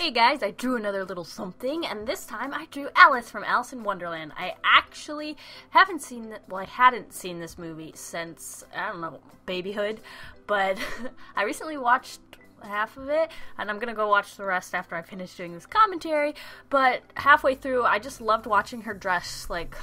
Hey guys, I drew another little something, and this time I drew Alice from Alice in Wonderland. I actually hadn't seen this movie since, I don't know, babyhood, but I recently watched half of it, and I'm gonna go watch the rest after I finish doing this commentary, but halfway through, I just loved watching her dress, like,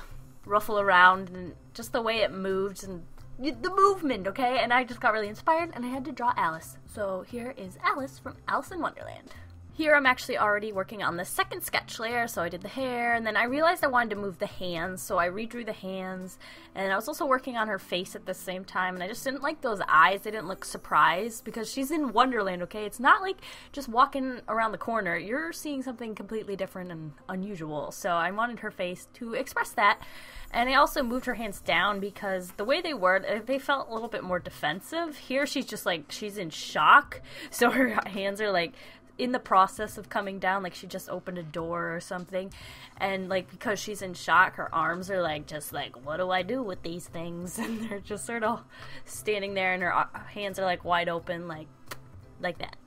ruffle around, and just the way it moved, and the movement, okay? And I just got really inspired, and I had to draw Alice. So here is Alice from Alice in Wonderland. Here I'm actually already working on the second sketch layer, so I did the hair, and then I realized I wanted to move the hands, so I redrew the hands, and I was also working on her face at the same time, and I just didn't like those eyes. They didn't look surprised, because she's in Wonderland, okay? It's not like just walking around the corner. You're seeing something completely different and unusual, so I wanted her face to express that. And I also moved her hands down because the way they were, they felt a little bit more defensive. Here she's just like, she's in shock, so her hands are like in the process of coming down, like she just opened a door or something, and like because she's in shock, her arms are like just like, what do I do with these things? And they're just sort of standing there, and her hands are like wide open, like that.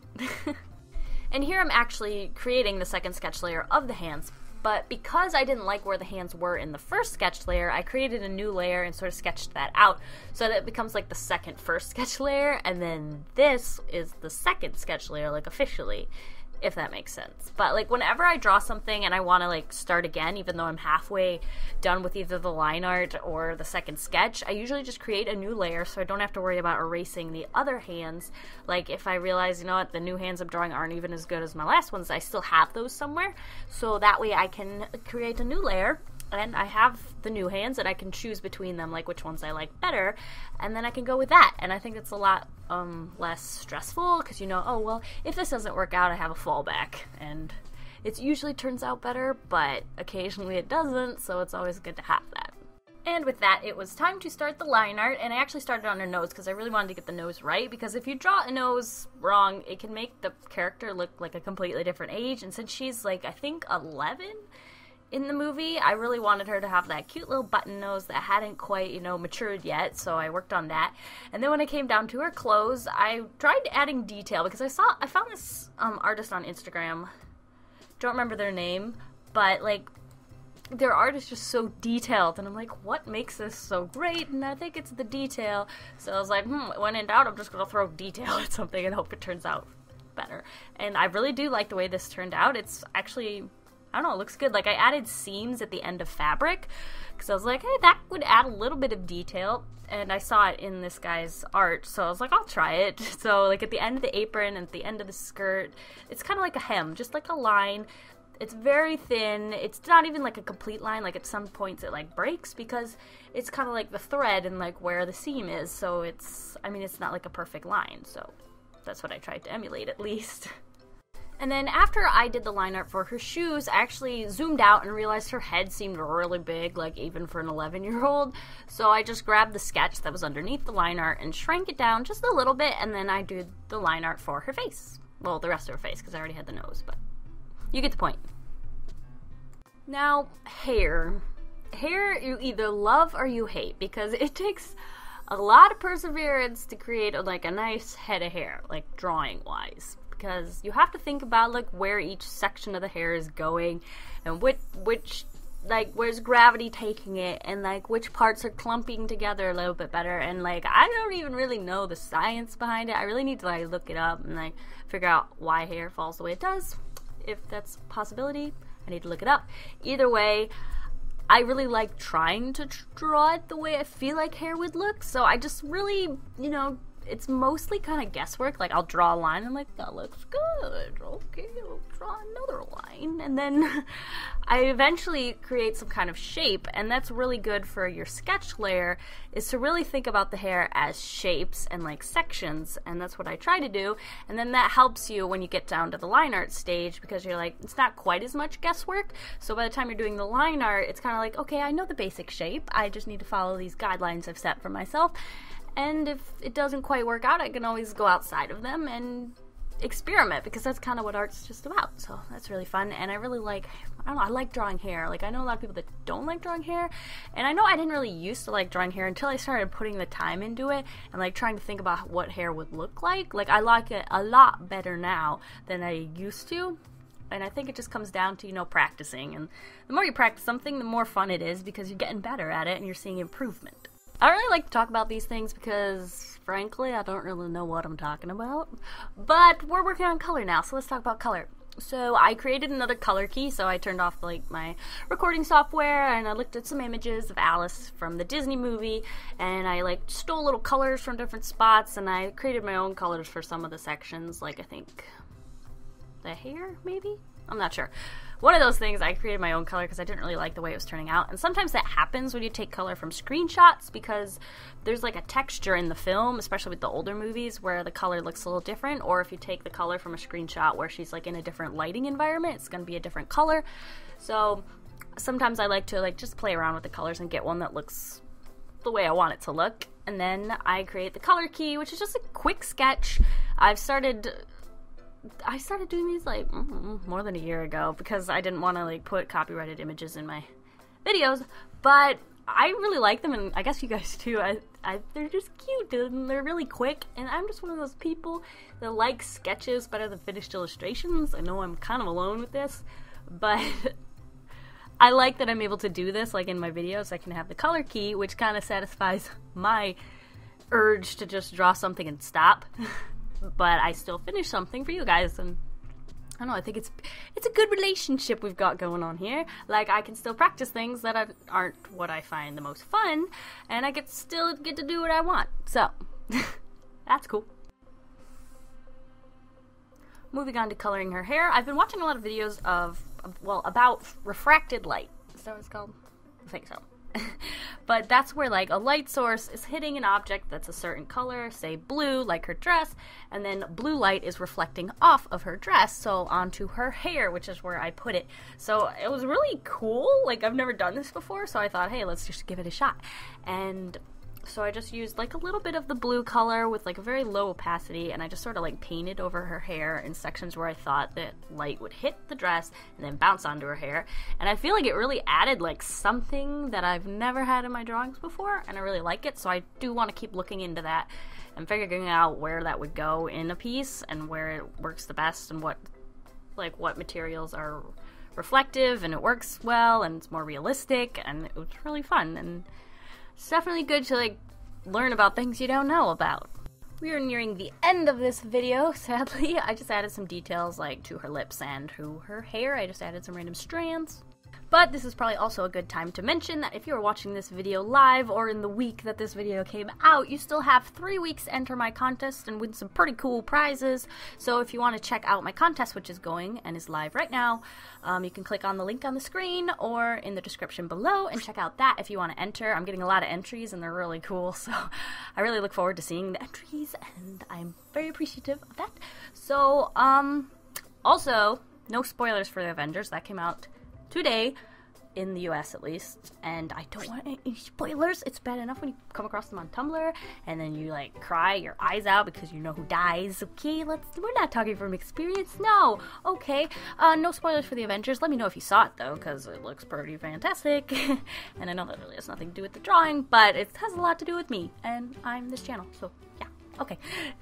And here I'm actually creating the second sketch layer of the hands, but because I didn't like where the hands were in the first sketch layer, I created a new layer and sort of sketched that out so that it becomes like the first sketch layer, and then this is the second sketch layer, like officially, if that makes sense. But like whenever I draw something and I want to like start again, even though I'm halfway done with either the line art or the second sketch, I usually just create a new layer so I don't have to worry about erasing the other hands. Like if I realize, you know what, the new hands I'm drawing aren't even as good as my last ones, I still have those somewhere, so that way I can create a new layer. And I have the new hands, and I can choose between them, like which ones I like better, and then I can go with that. And I think it's a lot less stressful, because you know, oh well, if this doesn't work out, I have a fallback, and it usually turns out better, but occasionally it doesn't, so it's always good to have that. And with that, it was time to start the line art, and I actually started on her nose because I really wanted to get the nose right, because if you draw a nose wrong, it can make the character look like a completely different age, and since she's like, I think 11? In the movie, I really wanted her to have that cute little button nose that hadn't quite, you know, matured yet, so I worked on that. And then when it came down to her clothes, I tried adding detail, because I found this artist on Instagram, don't remember their name, but like, their art is just so detailed, and I'm like, what makes this so great? And I think it's the detail, so I was like, when in doubt, I'm just gonna throw detail at something and hope it turns out better. And I really do like the way this turned out. It's actually, I don't know, it looks good. Like, I added seams at the end of fabric, because I was like, hey, that would add a little bit of detail, and I saw it in this guy's art, so I was like, I'll try it. So, like, at the end of the apron and at the end of the skirt, it's kind of like a hem, just like a line. It's very thin. It's not even, like, a complete line. Like, at some points it, like, breaks, because it's kind of like the thread and, like, where the seam is, so it's, I mean, it's not, like, a perfect line, so that's what I tried to emulate, at least. And then after I did the line art for her shoes, I actually zoomed out and realized her head seemed really big, like even for an 11-year-old. So I just grabbed the sketch that was underneath the line art and shrank it down just a little bit, and then I did the line art for her face. Well, the rest of her face, because I already had the nose, but you get the point. Now, hair. Hair you either love or you hate, because it takes a lot of perseverance to create a nice head of hair, like drawing-wise. Because you have to think about like where each section of the hair is going, and which like where's gravity taking it, and like which parts are clumping together a little bit better, and like I don't even really know the science behind it. I really need to like look it up and like figure out why hair falls the way it does. If that's a possibility, I need to look it up. Either way, I really like trying to draw it the way I feel like hair would look, so I just really, you know, it's mostly kind of guesswork. Like, I'll draw a line, and I'm like, that looks good. Okay, I'll draw another line. And then I eventually create some kind of shape, and that's really good for your sketch layer, is to really think about the hair as shapes and, like, sections, and that's what I try to do. And then that helps you when you get down to the line art stage, because you're like, it's not quite as much guesswork, so by the time you're doing the line art, it's kind of like, okay, I know the basic shape, I just need to follow these guidelines I've set for myself. And if it doesn't quite work out, I can always go outside of them and experiment, because that's kind of what art's just about. So that's really fun, and I really like, I don't know, I like drawing hair. Like, I know a lot of people that don't like drawing hair, and I know I didn't really used to like drawing hair until I started putting the time into it and like trying to think about what hair would look like. Like, I like it a lot better now than I used to. and I think it just comes down to, you know, practicing, and the more you practice something, the more fun it is, because you're getting better at it and you're seeing improvement. I don't really like to talk about these things because, frankly, I don't really know what I'm talking about, but we're working on color now, so let's talk about color. So I created another color key, so I turned off like my recording software and I looked at some images of Alice from the Disney movie, and I like stole little colors from different spots, and I created my own colors for some of the sections, like I think the hair, maybe? I'm not sure. One of those things, I created my own color because I didn't really like the way it was turning out. And sometimes that happens when you take color from screenshots, because there's like a texture in the film, especially with the older movies, where the color looks a little different. Or if you take the color from a screenshot where she's like in a different lighting environment, it's going to be a different color. So sometimes I like to like just play around with the colors and get one that looks the way I want it to look. And then I create the color key, which is just a quick sketch. I started doing these like more than a year ago because I didn't want to like put copyrighted images in my videos, but I really like them, and I guess you guys too. They're just cute and they're really quick, and I'm just one of those people that like sketches better than finished illustrations. I know I'm kind of alone with this, but I like that I'm able to do this like in my videos. I can have the color key, which kind of satisfies my urge to just draw something and stop. But I still finish something for you guys, and I don't know, I think it's a good relationship we've got going on here. Like, I can still practice things that aren't what I find the most fun, and I still get to do what I want. So, that's cool. Moving on to coloring her hair, I've been watching a lot of videos about refracted light. Is that what it's called? I think so. But that's where like a light source is hitting an object that's a certain color, say blue, like her dress, and then blue light is reflecting off of her dress, so onto her hair, which is where I put it. So it was really cool. Like, I've never done this before, so I thought, hey, let's just give it a shot. And so I just used like a little bit of the blue color with like a very low opacity, and I just sort of like painted over her hair in sections where I thought that light would hit the dress and then bounce onto her hair. And I feel like it really added like something that I've never had in my drawings before, and I really like it. So I do want to keep looking into that and figuring out where that would go in a piece and where it works the best, and what materials are reflective and it works well and it's more realistic, and it was really fun. And it's definitely good to like learn about things you don't know about. We are nearing the end of this video, sadly. I just added some details like to her lips and to her hair. I just added some random strands. But this is probably also a good time to mention that if you are watching this video live or in the week that this video came out, you still have 3 weeks to enter my contest and win some pretty cool prizes. So if you want to check out my contest, which is going and is live right now, you can click on the link on the screen or in the description below and check out that if you want to enter. I'm getting a lot of entries and they're really cool, so I really look forward to seeing the entries, and I'm very appreciative of that. So, also, no spoilers for the Avengers. That came out today, in the US at least, and I don't want any spoilers. It's bad enough when you come across them on Tumblr and then you like cry your eyes out because you know who dies. Okay, we're not talking from experience. No. Okay, no spoilers for the Avengers. Let me know if you saw it though, because it looks pretty fantastic. And I know that really has nothing to do with the drawing, but it has a lot to do with me, and I'm this channel, so yeah. Okay,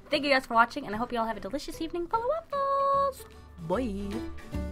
thank you guys for watching, and I hope you all have a delicious evening full of waffles. Bye.